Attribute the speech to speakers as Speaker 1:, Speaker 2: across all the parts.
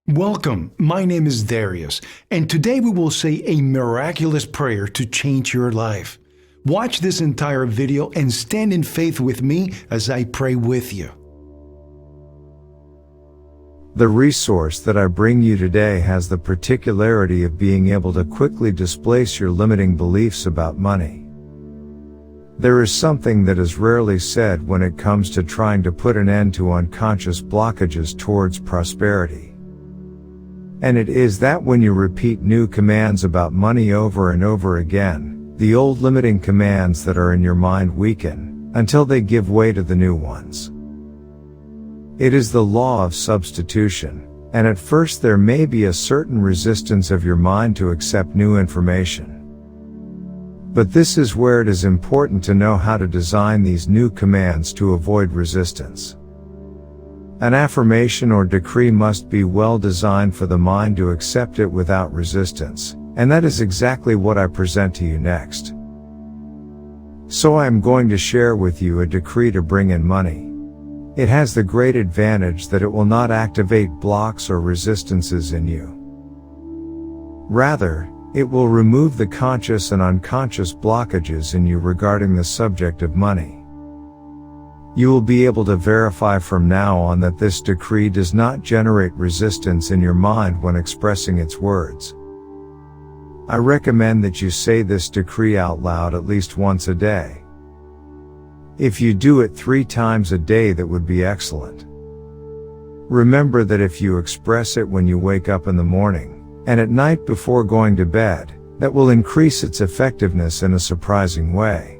Speaker 1: Welcome, my name is Darius, and today we will say a miraculous prayer to change your life. Watch this entire video and stand in faith with me as I pray with you.
Speaker 2: The resource that I bring you today has the particularity of being able to quickly displace your limiting beliefs about money. There is something that is rarely said when it comes to trying to put an end to unconscious blockages towards prosperity. And it is that when you repeat new commands about money over and over again, the old limiting commands that are in your mind weaken, until they give way to the new ones. It is the law of substitution, and at first there may be a certain resistance of your mind to accept new information. But this is where it is important to know how to design these new commands to avoid resistance. An affirmation or decree must be well designed for the mind to accept it without resistance, and that is exactly what I present to you next. So I am going to share with you a decree to bring in money. It has the great advantage that it will not activate blocks or resistances in you. Rather, it will remove the conscious and unconscious blockages in you regarding the subject of money. You will be able to verify from now on that this decree does not generate resistance in your mind when expressing its words. I recommend that you say this decree out loud at least once a day. If you do it 3 times a day, that would be excellent. Remember that if you express it when you wake up in the morning, and at night before going to bed, that will increase its effectiveness in a surprising way.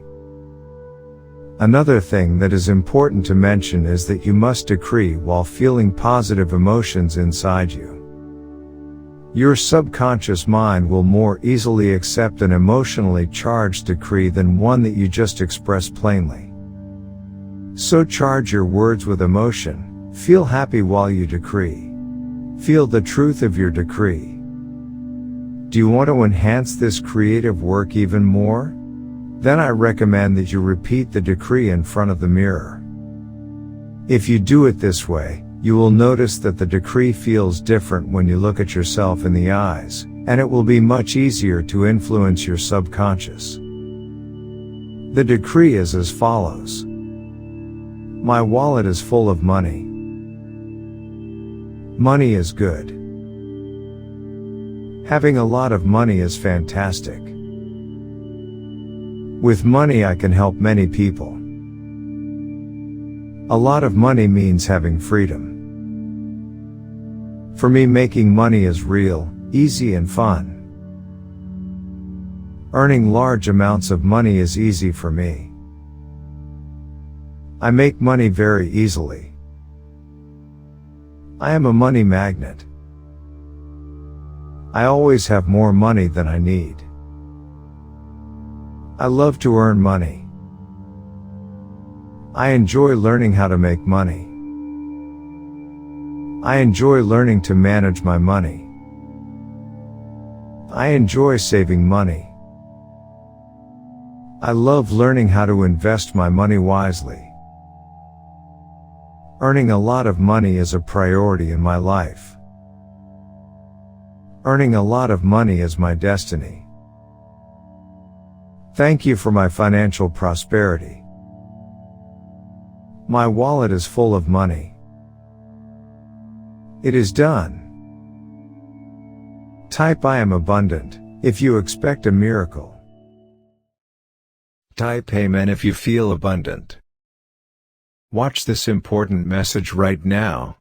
Speaker 2: Another thing that is important to mention is that you must decree while feeling positive emotions inside you. Your subconscious mind will more easily accept an emotionally charged decree than one that you just express plainly. So charge your words with emotion, feel happy while you decree. Feel the truth of your decree. Do you want to enhance this creative work even more? Then I recommend that you repeat the decree in front of the mirror. If you do it this way, you will notice that the decree feels different when you look at yourself in the eyes, and it will be much easier to influence your subconscious. The decree is as follows. My wallet is full of money. Money is good. Having a lot of money is fantastic. With money I can help many people. A lot of money means having freedom. For me, making money is real, easy and fun. Earning large amounts of money is easy for me. I make money very easily. I am a money magnet. I always have more money than I need. I love to earn money. I enjoy learning how to make money. I enjoy learning to manage my money. I enjoy saving money. I love learning how to invest my money wisely. Earning a lot of money is a priority in my life. Earning a lot of money is my destiny. Thank you for my financial prosperity. My wallet is full of money. It is done. Type I am abundant if you expect a miracle. Type Amen if you feel abundant. Watch this important message right now.